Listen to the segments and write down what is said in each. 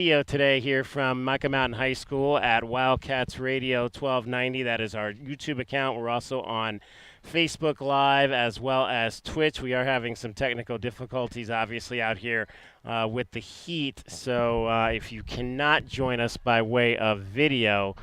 Video today here from Micah Mountain High School at Wildcats Radio 1290. That is our YouTube account. We're also on Facebook Live as well as Twitch. We are having some technical difficulties, obviously, out here with the heat. So if you cannot join us by way of video,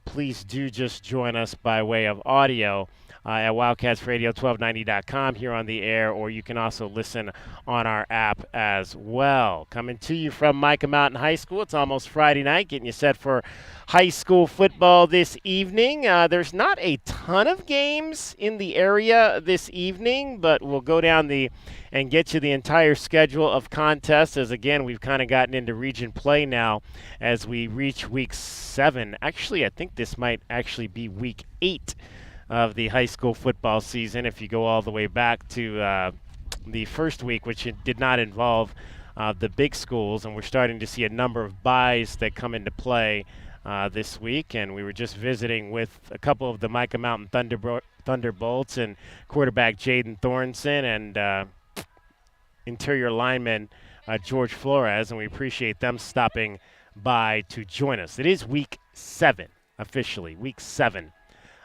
please do just join us by way of audio. At wildcatsradio1290.com here on the air, or you can also listen on our app as well. Coming to you from Micah Mountain High School. It's almost Friday night, getting you set for high school football this evening. There's not a ton of games in the area this evening, but we'll go down and get you the entire schedule of contests, as again we've kind of gotten into region play now as we reach week 7. Actually, I think this might actually be week 8 of the high school football season if you go all the way back to the first week, which it did not involve the big schools, and we're starting to see a number of buys that come into play this week. And we were just visiting with a couple of the Micah Mountain Thunderbolts and quarterback Jaden Thornson and interior lineman George Flores, and we appreciate them stopping by to join us. It is week 7, officially, week 7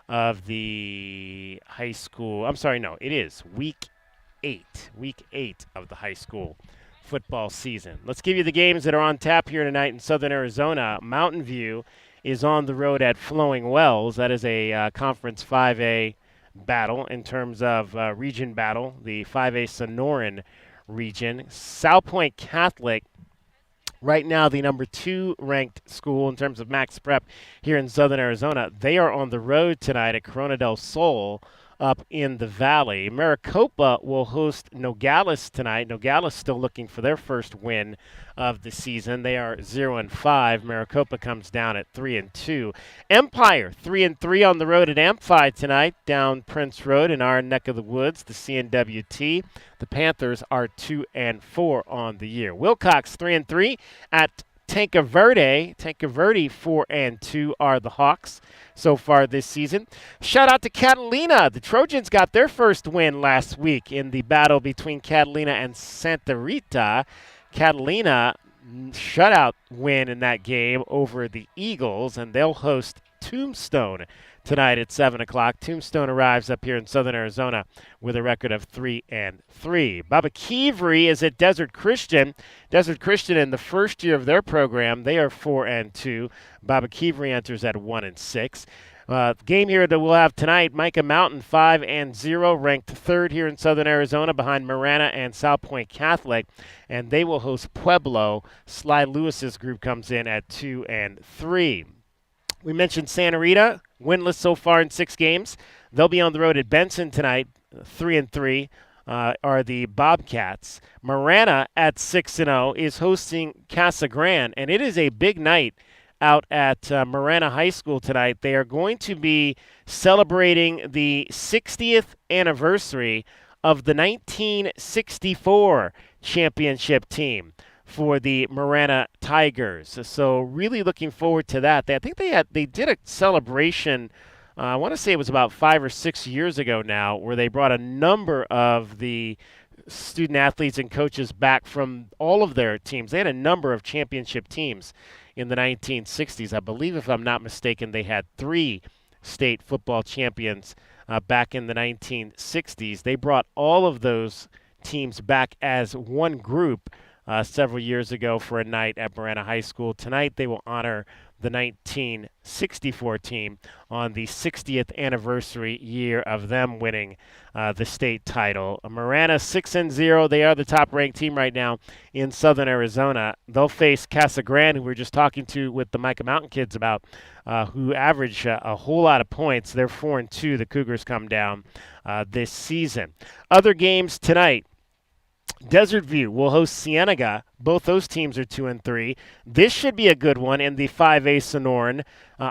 of the high school. I'm sorry, no, it is week 8 of the high school football season. Let's give you the games that are on tap here tonight in Southern Arizona. Mountain View is on the road at Flowing Wells. That is a Conference 5A battle in terms of region battle, the 5A Sonoran region. South Point Catholic, right now the number 2 ranked school in terms of max prep here in Southern Arizona. They are on the road tonight at Corona del Sol up in the valley. Maricopa will host Nogales tonight. Nogales still looking for their first win of the season. They are 0-5. Maricopa comes down at 3-2. Empire 3-3 on the road at Amphi tonight down Prince Road in our neck of the woods, the CNWT. The Panthers are 2-4 on the year. Wilcox 3-3 at Tanca Verde. Tanca Verde 4-2 are the Hawks so far this season. Shout out to Catalina. The Trojans got their first win last week in the battle between Catalina and Santa Rita. Catalina shutout win in that game over the Eagles, and they'll host Tombstone tonight at 7 o'clock. Tombstone arrives up here in Southern Arizona with a record of 3-3. Baba Kivri is at Desert Christian. Desert Christian in the first year of their program, they are 4-2. Baba Kivri enters at 1-6. Game here that we'll have tonight, Micah Mountain 5-0, ranked 3rd here in Southern Arizona behind Marana and South Point Catholic, and they will host Pueblo. Sly Lewis's group comes in at 2-3. We mentioned Santa Rita, winless so far in 6 games. They'll be on the road at Benson tonight. 3-3 are the Bobcats. Marana at 6-0 is hosting Casa Grande, and it is a big night out at Marana High School tonight. They are going to be celebrating the 60th anniversary of the 1964 championship team for the Marana Tigers. So really looking forward to that. I think they did a celebration, I want to say it was about 5 or 6 years ago now, where they brought a number of the student athletes and coaches back from all of their teams. They had a number of championship teams in the 1960s. I believe, if I'm not mistaken, they had 3 state football champions back in the 1960s. They brought all of those teams back as one group several years ago for a night at Marana High School. Tonight they will honor the 1964 team on the 60th anniversary year of them winning the state title. Marana 6-0. They are the top-ranked team right now in Southern Arizona. They'll face Casa Grande, who we were just talking to with the Micah Mountain kids about, who average a whole lot of points. They're 4-2. The Cougars come down this season. Other games tonight. Desert View will host Cienega. Both those teams are 2-3. This should be a good one in the 5A Sonoran.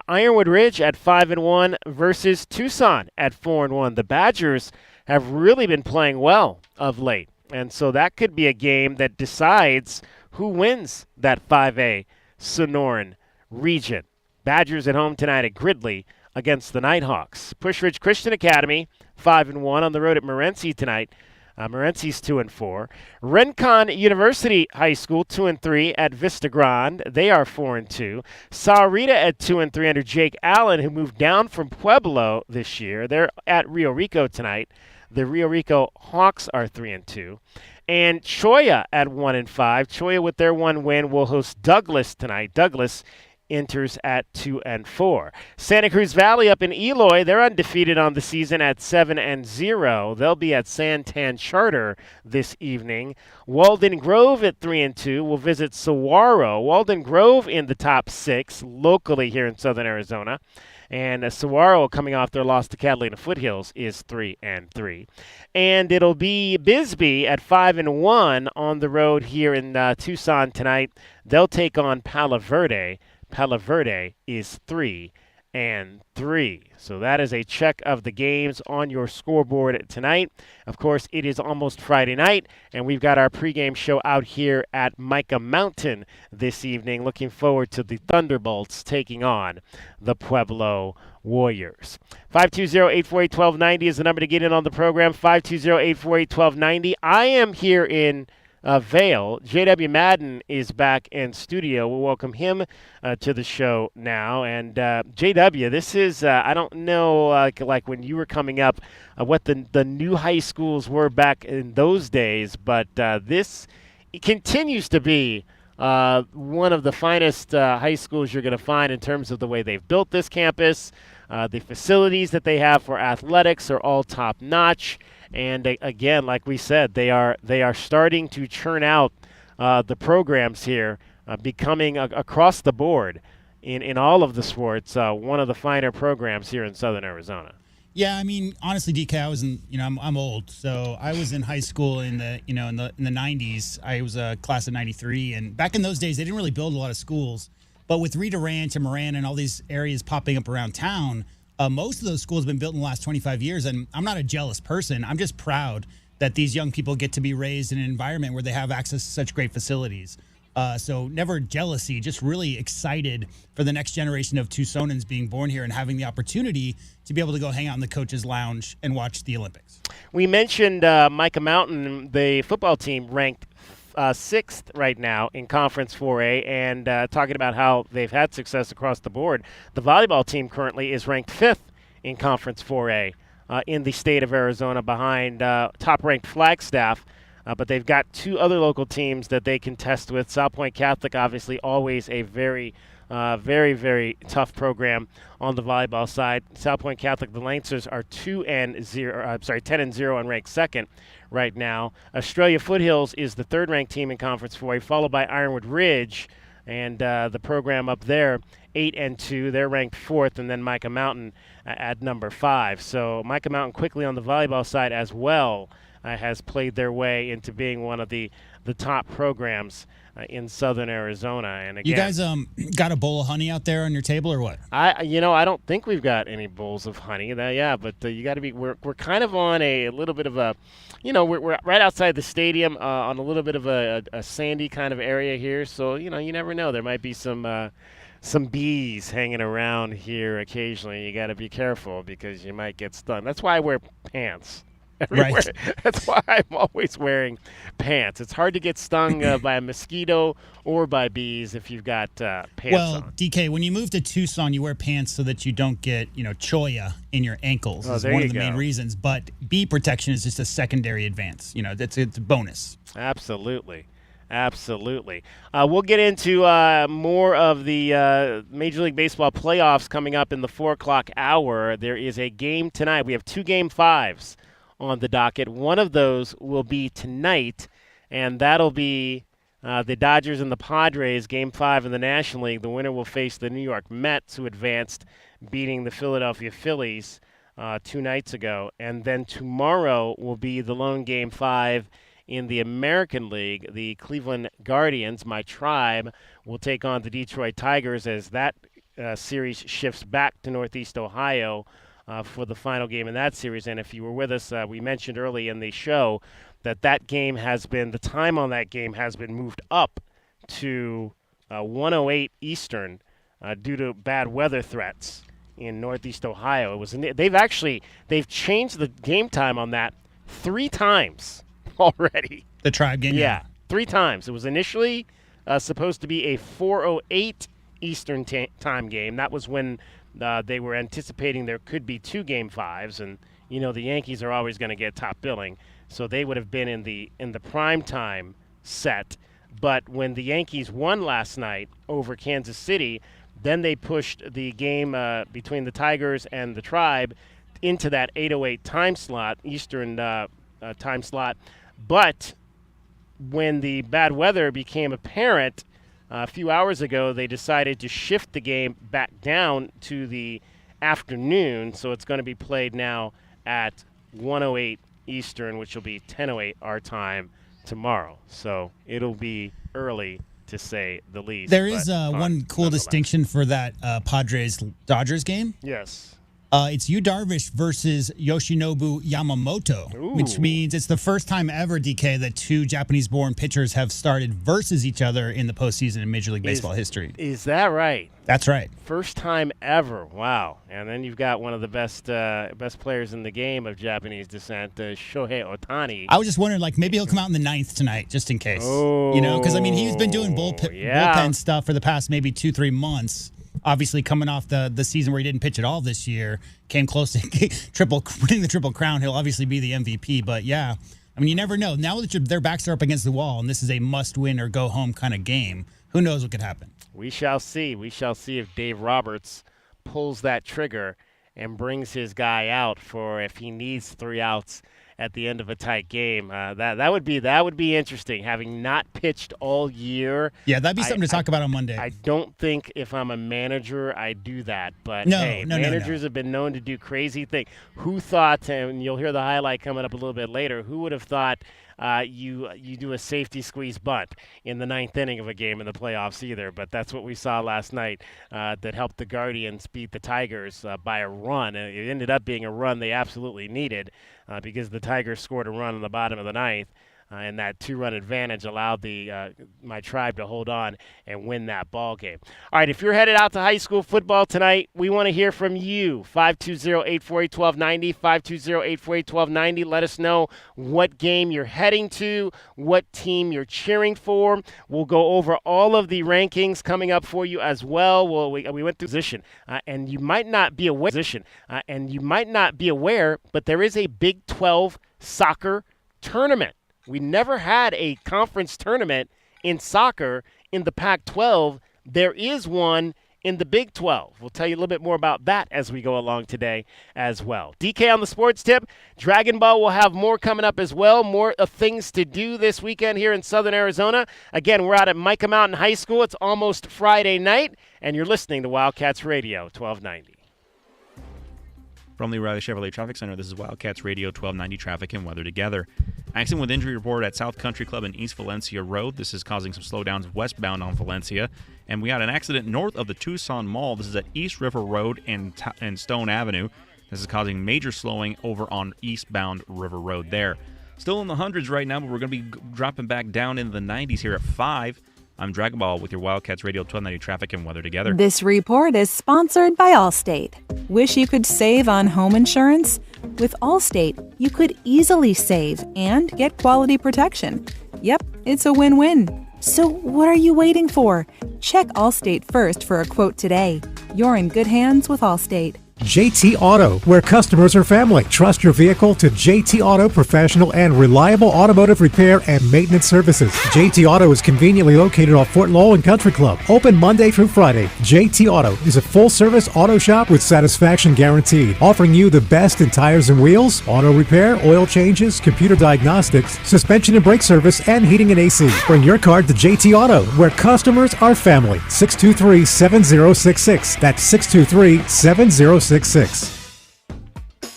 Ironwood Ridge at 5-1 versus Tucson at 4-1. The Badgers have really been playing well of late, and so that could be a game that decides who wins that 5A Sonoran region. Badgers at home tonight at Gridley against the Nighthawks. Push Ridge Christian Academy 5-1 on the road at Morenci tonight Morency's 2-4. Rincon University High School 2-3 at Vista Grande. They are 4-2. Sahuarita at 2-3 under Jake Allen, who moved down from Pueblo this year. They're at Rio Rico tonight. The Rio Rico Hawks are 3-2. And Cholla at 1-5. Cholla, with their one win, will host Douglas tonight. Douglas enters at 2-4. Santa Cruz Valley up in Eloy, they're undefeated on the season at 7-0. They'll be at Santan Charter this evening. Walden Grove at 3-2 will visit Saguaro. Walden Grove in the top 6 locally here in Southern Arizona. And Saguaro, coming off their loss to Catalina Foothills, is 3-3. And it'll be Bisbee at 5-1 on the road here in Tucson tonight. They'll take on Palo Verde. Palo Verde is 3-3. So that is a check of the games on your scoreboard tonight. Of course, it is almost Friday night, and we've got our pregame show out here at Mica Mountain this evening. Looking forward to the Thunderbolts taking on the Pueblo Warriors. 520-848-1290 is the number to get in on the program. 520-848-1290. I am here in Vail. J.W. Madden is back in studio. We'll welcome him to the show now. And J.W., this is, I don't know, like when you were coming up, what the new high schools were back in those days, but this continues to be one of the finest high schools you're going to find in terms of the way they've built this campus. The facilities that they have for athletics are all top-notch. And again, like we said, they are starting to churn out the programs here, becoming across the board in all of the sports one of the finer programs here in Southern Arizona. Yeah, I mean, honestly, DK, I was in, I'm old, so I was in high school in the 90s. I was a class of '93, and back in those days, they didn't really build a lot of schools. But with Rita Ranch and Moran and all these areas popping up around town, most of those schools have been built in the last 25 years, and I'm not a jealous person. I'm just proud that these young people get to be raised in an environment where they have access to such great facilities. So never jealousy, just really excited for the next generation of Tucsonans being born here and having the opportunity to be able to go hang out in the coach's lounge and watch the Olympics. We mentioned Mica Mountain, the football team ranked 6th right now in Conference 4A, and talking about how they've had success across the board. The volleyball team currently is ranked 5th in Conference 4A in the state of Arizona, behind top-ranked Flagstaff. But they've got 2 other local teams that they can test with. South Point Catholic, obviously, always a very, very tough program on the volleyball side. South Point Catholic, the Lancers are 10-0 and ranked 2nd right now. Australia Foothills is the 3rd-ranked team in Conference 4A, followed by Ironwood Ridge, and the program up there, 8-2. They're ranked 4th, and then Mica Mountain at number 5. So Mica Mountain quickly on the volleyball side as well has played their way into being one of the top programs in Southern Arizona. And again, you guys got a bowl of honey out there on your table or what? I don't think we've got any bowls of honey. But you got to be. We're kind of on a little bit of a, we're right outside the stadium on a little bit of a sandy kind of area here. So you never know. There might be some bees hanging around here occasionally. You got to be careful because you might get stung. That's why I wear pants everywhere. Right. That's why I'm always wearing pants. It's hard to get stung by a mosquito or by bees if you've got pants well, on. DK, when you move to Tucson, you wear pants so that you don't get, cholla in your ankles. Is one of the main reasons. But bee protection is just a secondary advance. It's a bonus. Absolutely. We'll get into more of the Major League Baseball playoffs coming up in the 4 o'clock hour. There is a game tonight. We have 2 Game 5s on the docket. One of those will be tonight, and that'll be the Dodgers and the Padres, Game 5 in the National League. The winner will face the New York Mets, who advanced, beating the Philadelphia Phillies 2 nights ago. And then tomorrow will be the lone Game 5 in the American League. The Cleveland Guardians, my tribe, will take on the Detroit Tigers as that series shifts back to Northeast Ohio for the final game in that series. And if you were with us, we mentioned early in the show that game has been, the time on that game has been moved up to 1:08 Eastern due to bad weather threats in Northeast Ohio. They've changed the game time on that 3 times already. The Tribe game. Yeah, 3 times. It was initially supposed to be a 4:08 Eastern time game. That was when they were anticipating there could be 2 Game 5s, and the Yankees are always going to get top billing, so they would have been in the prime time set. But when the Yankees won last night over Kansas City, then they pushed the game between the Tigers and the Tribe into that 8:08 time slot, Eastern time slot. But when the bad weather became apparent a few hours ago, they decided to shift the game back down to the afternoon, so it's going to be played now at 1:08 Eastern, which will be 10:08 our time tomorrow. So it'll be early, to say the least. There is one cool distinction for that Padres-Dodgers game. Yes. It's Yu Darvish versus Yoshinobu Yamamoto, which means it's the first time ever, DK, that 2 Japanese-born pitchers have started versus each other in the postseason in Major League Baseball history. Is that right? That's right. First time ever. Wow. And then you've got one of the best players in the game of Japanese descent, Shohei Ohtani. I was just wondering, maybe he'll come out in the 9th tonight, just in case. Because, he's been doing bullpen stuff for the past maybe 2-3 months. Obviously, coming off the season where he didn't pitch at all this year, came close to winning the Triple Crown. He'll obviously be the MVP. But, yeah, you never know. Now that their backs are up against the wall and this is a must-win or go-home kind of game, who knows what could happen. We shall see. We shall see if Dave Roberts pulls that trigger and brings his guy out for if he needs 3 outs at the end of a tight game. That would be interesting, having not pitched all year. Yeah, that'd be something to talk about on Monday. I don't think if I'm a manager I'd do that, but managers have been known to do crazy things. Who thought, and you'll hear the highlight coming up a little bit later, who would have thought you do a safety squeeze bunt in the 9th inning of a game in the playoffs either? But that's what we saw last night that helped the Guardians beat the Tigers by a run. It ended up being a run they absolutely needed because the Tigers scored a run in the bottom of the 9th. And that 2-run advantage allowed my Tribe to hold on and win that ball game. All right, if you're headed out to high school football tonight, we want to hear from you. 520-848-1290, 520-848-1290. Let us know what game you're heading to, what team you're cheering for. We'll go over all of the rankings coming up for you as well. We went through position, and you might not be aware, but there is a Big 12 soccer tournament. We never had a conference tournament in soccer in the Pac-12. There is one in the Big 12. We'll tell you a little bit more about that as we go along today as well. DK on the Sports Tip. Dragon Ball will have more coming up as well. More of things to do this weekend here in Southern Arizona. Again, we're out at Micah Mountain High School. It's almost Friday night, and you're listening to Wildcats Radio 1290. From the O'Reilly Chevrolet Traffic Center, this is Wildcats Radio 1290 Traffic and Weather Together. Accident with injury report at South Country Club in East Valencia Road. This is causing some slowdowns westbound on Valencia. And we had an accident north of the Tucson Mall. This is at East River Road and Stone Avenue. This is causing major slowing over on eastbound River Road there. Still in the hundreds right now, but we're going to be dropping back down into the 90s here at 5. I'm Dragon Ball with your Wildcats Radio 1290 Traffic and Weather Together. This report is sponsored by Allstate. Wish you could save on home insurance? With Allstate, you could easily save and get quality protection. Yep, it's a win-win. So what are you waiting for? Check Allstate first for a quote today. You're in good hands with Allstate. JT Auto, where customers are family. Trust your vehicle to JT Auto professional and reliable automotive repair and maintenance services. JT Auto is conveniently located off Fort Lowell and Country Club. Open Monday through Friday. JT Auto is a full-service auto shop with satisfaction guaranteed, offering you the best in tires and wheels, auto repair, oil changes, computer diagnostics, suspension and brake service, and heating and AC. Bring your car to JT Auto, where customers are family. 623-7066. That's 623-7066.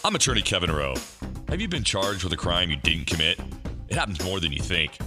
I'm attorney Kevin Rowe. Have you been charged with a crime you didn't commit? It happens more than you think.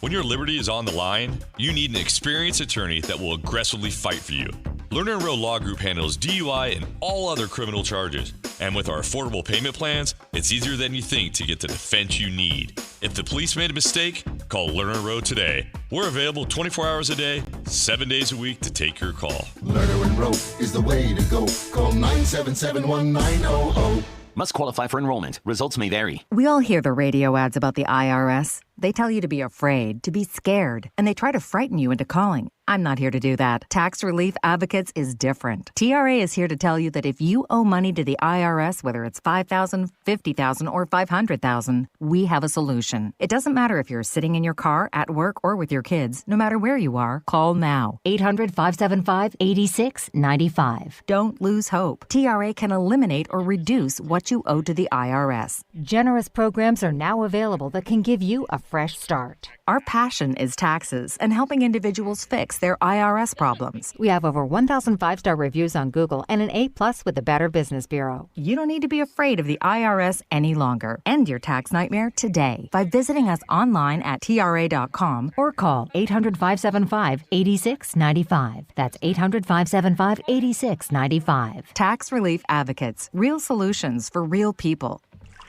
When your liberty is on the line, you need an experienced attorney that will aggressively fight for you. Lerner & Rowe Law Group handles DUI and all other criminal charges. And with our affordable payment plans, it's easier than you think to get the defense you need. If the police made a mistake, call Lerner & Rowe today. We're available 24 hours a day, 7 days a week to take your call. Lerner & Rowe is the way to go. Call 977-1900. Must qualify for enrollment. Results may vary. We all hear the radio ads about the IRS. They tell you to be afraid, to be scared, and they try to frighten you into calling. I'm not here to do that. Tax Relief Advocates is different. TRA is here to tell you that if you owe money to the IRS, whether it's $5,000, $50,000, or $500,000, we have a solution. It doesn't matter if you're sitting in your car, at work, or with your kids. No matter where you are, call now. 800-575-8695. Don't lose hope. TRA can eliminate or reduce what you owe to the IRS. Generous programs are now available that can give you a fresh start. Our passion is taxes and helping individuals fix their IRS problems. We have over 1,000 5-star reviews on Google and an A+ with the Better Business Bureau. You don't need to be afraid of the IRS any longer. End your tax nightmare today by visiting us online at TRA.com or call 800-575-8695. That's 800-575-8695. Tax Relief Advocates. Real solutions for real people.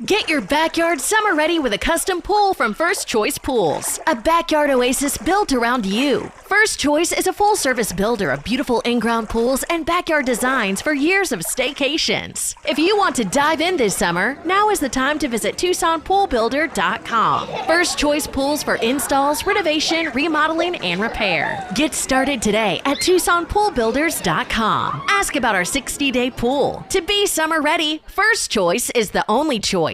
Get your backyard summer ready with a custom pool from First Choice Pools. A backyard oasis built around you. First Choice is a full-service builder of beautiful in-ground pools and backyard designs for years of staycations. If you want to dive in this summer, now is the time to visit TucsonPoolBuilder.com. First Choice Pools for installs, renovation, remodeling, and repair. Get started today at TucsonPoolBuilders.com. Ask about our 60-day pool. To be summer ready, First Choice is the only choice.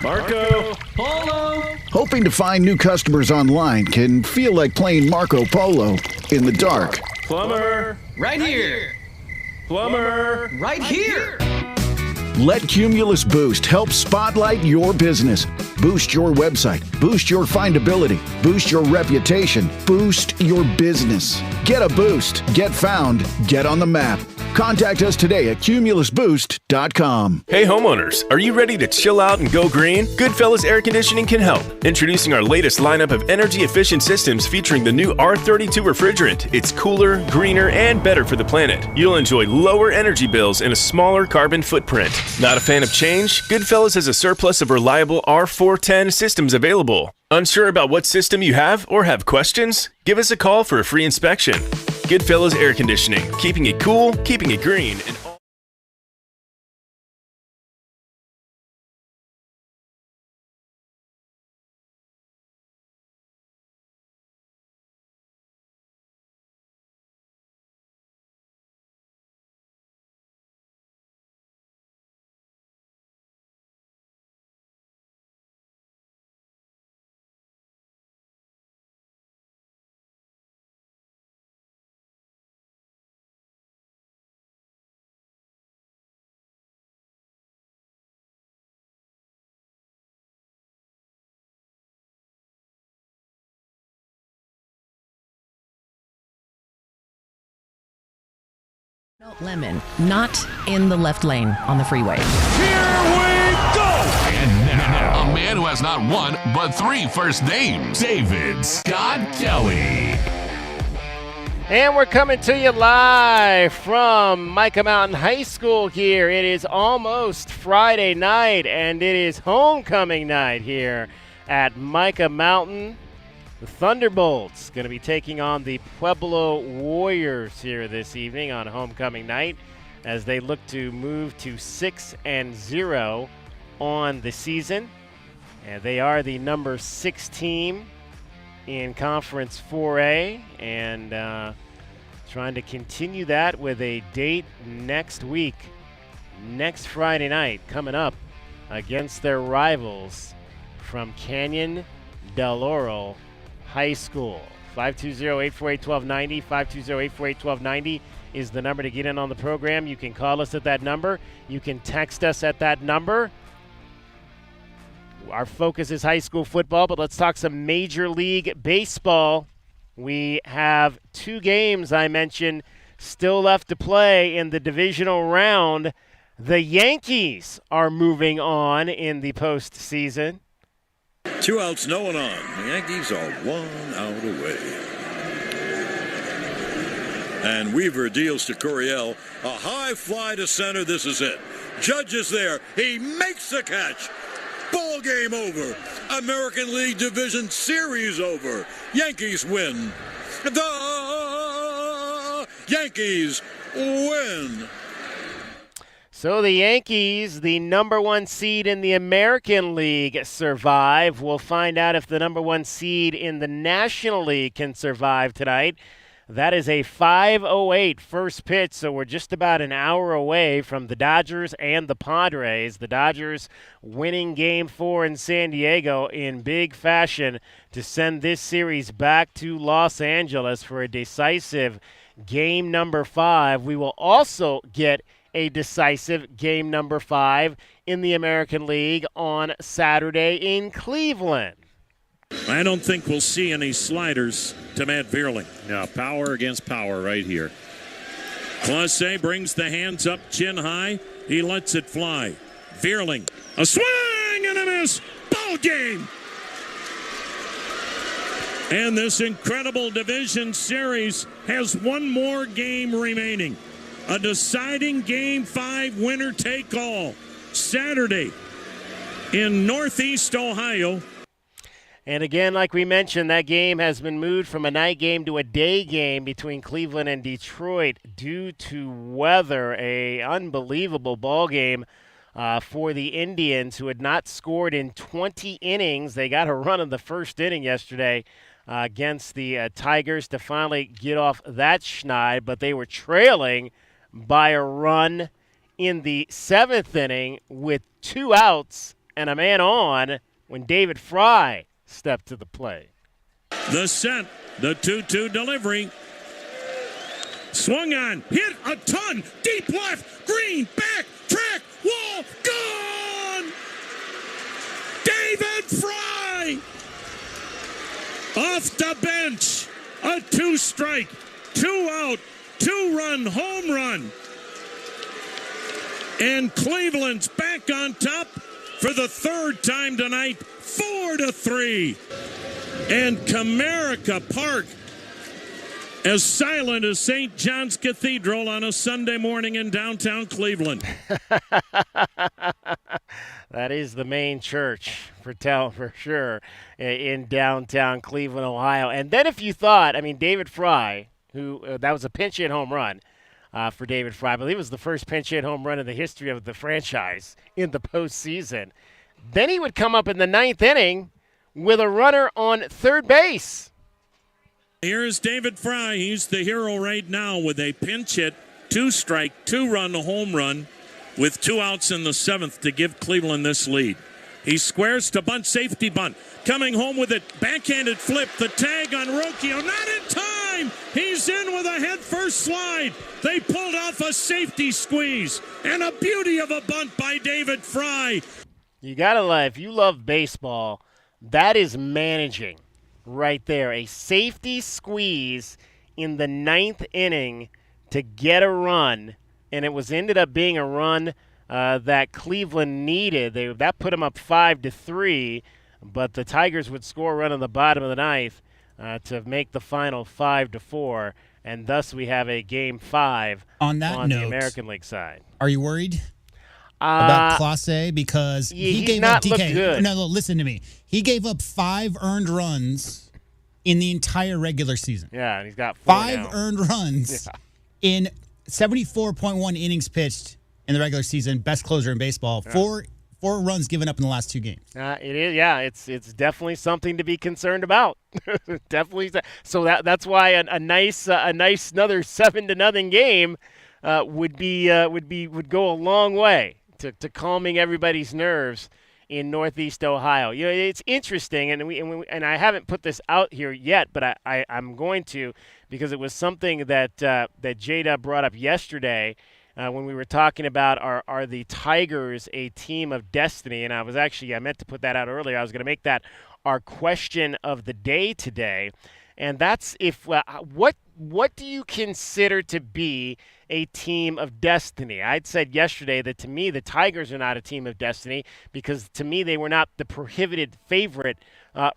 Marco Polo. Hoping to find new customers online can feel like playing Marco Polo in the dark. Plumber. Right here. Plumber. Right here. Let Cumulus Boost help spotlight your business. Boost your website. Boost your findability. Boost your reputation. Boost your business. Get a boost. Get found. Get on the map. Contact us today at cumulusboost.com. Hey homeowners, are you ready to chill out and go green? Goodfellas Air Conditioning can help. Introducing our latest lineup of energy-efficient systems featuring the new R32 refrigerant. It's cooler, greener, and better for the planet. You'll enjoy lower energy bills and a smaller carbon footprint. Not a fan of change? Goodfellas has a surplus of reliable R410 systems available. Unsure about what system you have or have questions? Give us a call for a free inspection. Goodfellas Air Conditioning, keeping it cool, keeping it green, and all. Lemon, not in the left lane on the freeway. Here we go! And now, a man who has not one, but 3 first names, David Scott Kelly. And we're coming to you live from Micah Mountain High School here. It is almost Friday night, and it is homecoming night here at Micah Mountain. The Thunderbolts going to be taking on the Pueblo Warriors here this evening on homecoming night as they look to move to 6-0 on the season. And they are the number 6 team in Conference 4A and trying to continue that with a date next week, next Friday night, coming up against their rivals from Canyon Del Oro High School. 520-848-1290, 520-848-1290 is the number to get in on the program. You can call us at that number. You can text us at that number. Our focus is high school football, but let's talk some Major League Baseball. We have 2 games I mentioned still left to play in the divisional round. The Yankees are moving on in the postseason. 2 outs, no one on. The Yankees are 1 out away. And Weaver deals to Coryell. A high fly to center. This is it. Judge is there. He makes the catch. Ball game over. American League Division Series over. Yankees win. The Yankees win. So the Yankees, the number one seed in the American League, survive. We'll find out if the number one seed in the National League can survive tonight. That is a 5:08 first pitch, so we're just about an hour away from the Dodgers and the Padres. The Dodgers winning Game 4 in San Diego in big fashion to send this series back to Los Angeles for a decisive Game number 5. We will also get a decisive Game number 5 in the American League on Saturday in Cleveland. I don't think we'll see any sliders to Matt Vierling. No, power against power right here. Clase brings the hands up, chin high. He lets it fly. Vierling, a swing and a miss. Ball game. And this incredible division series has one more game remaining. A deciding Game 5 winner take all. Saturday in Northeast Ohio. And again, like we mentioned, that game has been moved from a night game to a day game between Cleveland and Detroit due to weather. A unbelievable ball game for the Indians, who had not scored in 20 innings. They got a run in the first inning yesterday against the Tigers to finally get off that schneid, but they were trailing by a run in the 7th inning with 2 outs and a man on when David Fry stepped to the plate. The set, the 2-2 delivery. Swung on, hit a ton, deep left, green, back, track, wall, gone! David Fry! Off the bench, a 2-strike, 2-out, 2-run home run. And Cleveland's back on top for the 3rd time tonight, 4-3. And Comerica Park, as silent as St. John's Cathedral on a Sunday morning in downtown Cleveland. That is the main church for sure in downtown Cleveland, Ohio. And then if you thought, David Fry, who that was a pinch hit home run for David Fry. I believe it was the first pinch hit home run in the history of the franchise in the postseason. Then he would come up in the 9th inning with a runner on third base. Here's David Fry. He's the hero right now with a pinch hit, 2-strike, 2-run home run with 2 outs in the 7th to give Cleveland this lead. He squares to bunt, safety bunt. Coming home with it, backhanded flip, the tag on Rocchio, not in time! He's in with a head-first slide. They pulled off a safety squeeze, and a beauty of a bunt by David Fry. You gotta love, if you love baseball, that is managing right there. A safety squeeze in the 9th inning to get a run, and it ended up being a run that Cleveland needed. That put them up 5-3, but the Tigers would score a run in the bottom of the 9th to make the final 5-4, and thus we have a Game 5 on the American League side. Are you worried about Clase? Because he gave up DK. Good. No, listen to me. He gave up 5 earned runs in the entire regular season. Yeah, and he's got 4 5 now. earned runs in 74.1 innings pitched in the regular season. Best closer in baseball. Yeah. 4 runs given up in the last 2 games. It is, yeah. It's definitely something to be concerned about. Definitely. So that's why a nice another 7-0 game would go a long way to calming everybody's nerves in Northeast Ohio. You know, it's interesting, and I haven't put this out here yet, but I'm going to, because it was something that J-Dub brought up yesterday when we were talking about are the Tigers a team of destiny, and I meant to put that out earlier. I was going to make that our question of the day today, and that's what do you consider to be a team of destiny? I'd said yesterday that to me the Tigers are not a team of destiny because to me they were not the prohibited favorite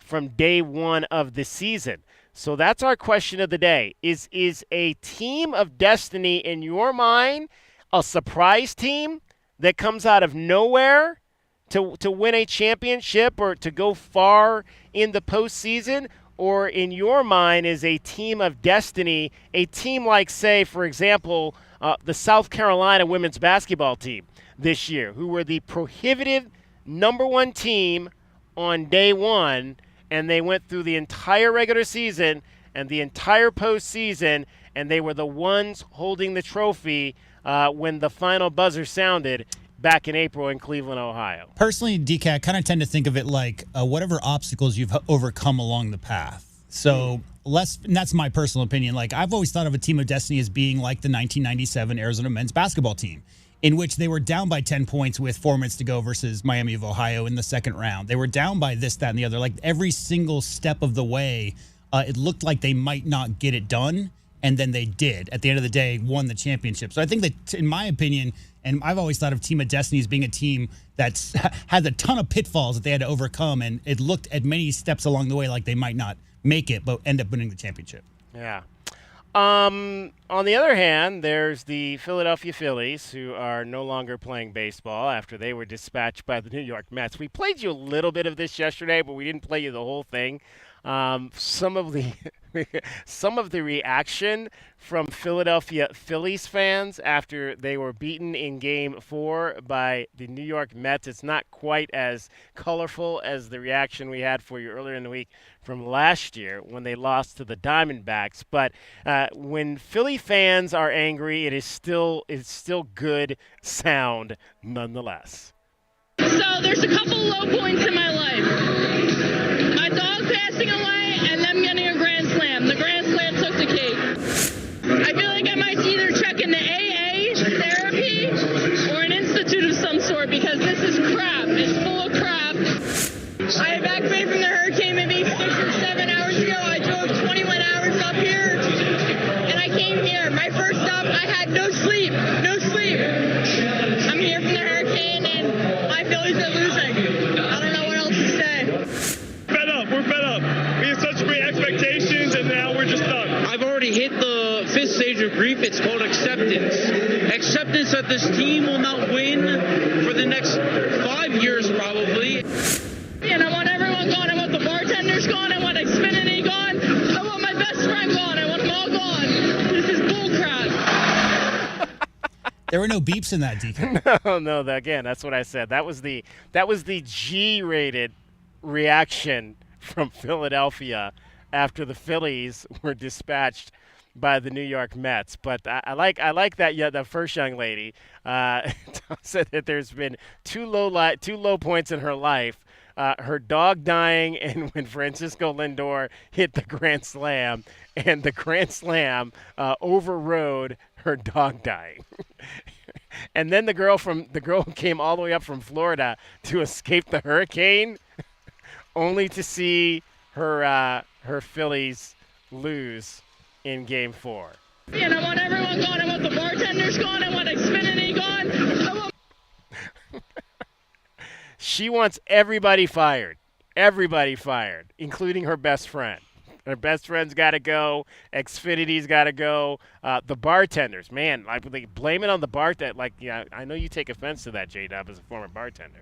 from day one of the season. So that's our question of the day. Is a team of destiny in your mind a surprise team that comes out of nowhere to win a championship or to go far in the postseason? or in your mind is a team of destiny, a team like, say, for example, the South Carolina women's basketball team this year, who were the prohibitive number one team on day one, and they went through the entire regular season and the entire postseason, and they were the ones holding the trophy when the final buzzer sounded back in April in Cleveland, Ohio. Personally, DK, I kind of tend to think of it like whatever obstacles you've overcome along the path. So and that's my personal opinion. Like, I've always thought of a team of destiny as being like the 1997 Arizona men's basketball team, in which they were down by 10 points with 4 minutes to go versus Miami of Ohio in the second round. They were down by this, that, and the other. Like, every single step of the way, it looked like they might not get it done, and then they did. At the end of the day, won the championship. So I think that, in my opinion, and I've always thought of Team of Destiny as being a team that's had a ton of pitfalls that they had to overcome, and it looked at many steps along the way like they might not make it, but end up winning the championship. Yeah. On the other hand, there's the Philadelphia Phillies, who are no longer playing baseball after they were dispatched by the New York Mets. We played you a little bit of this yesterday, but we didn't play you the whole thing. Some of the reaction from Philadelphia Phillies fans after they were beaten in Game 4 by the New York Mets, it's not quite as colorful as the reaction we had for you earlier in the week from last year when they lost to the Diamondbacks. But when Philly fans are angry, it's still good sound nonetheless. So there's a couple low points in my life. My dog passing away and them getting a grand slam. The grand slam took the cake. I feel like I might either check into AA, therapy, or an institute of some sort, because this is crap. It's full of crap. I had back pain from the hurricane maybe 6 or 7 hours ago. I drove 21 hours up here, and I came here. My first stop, I had no sleep. No sleep. I'm here from the hurricane, and my Phillies are losing. I don't know what else to say. We're fed up. We had such great expectations, and now we're just stuck. I've already hit the 5th stage of grief. It's called acceptance. Acceptance that this team will not win for the next 5 years, probably. And I want everyone gone. I want the bartenders gone. I want Xfinity gone. I want my best friend gone. I want them all gone. This is bullcrap. There were no beeps in that, DK. No. Again, that's what I said. That was the G-rated reaction from Philadelphia after the Phillies were dispatched by the New York Mets. But I like that. Yeah, the first young lady said that there's been two low points in her life. Her dog dying, and when Francisco Lindor hit the grand slam, and the grand slam overrode her dog dying. And then the girl came all the way up from Florida to escape the hurricane, only to see her Phillies lose in Game 4. And I want everyone gone. I want the bartenders gone. I want Xfinity gone. She wants everybody fired, including her best friend. Her best friend's got to go. Xfinity's got to go. The bartenders, man, like they blame it on the bartender. Like, yeah, I know you take offense to that, J-Dub, as a former bartender.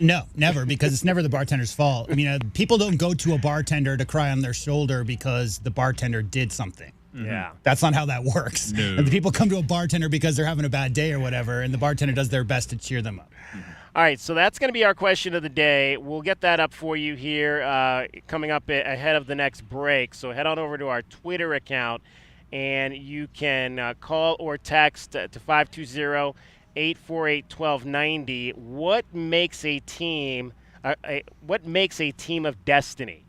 No, never, because it's never the bartender's fault. I mean, people don't go to a bartender to cry on their shoulder because the bartender did something. Mm-hmm. Yeah. That's not how that works. No. And the people come to a bartender because they're having a bad day or whatever, and the bartender does their best to cheer them up. All right, so that's going to be our question of the day. We'll get that up for you here coming up ahead of the next break. So head on over to our Twitter account, and you can call or text to 520-848-1290. What makes a team of destiny?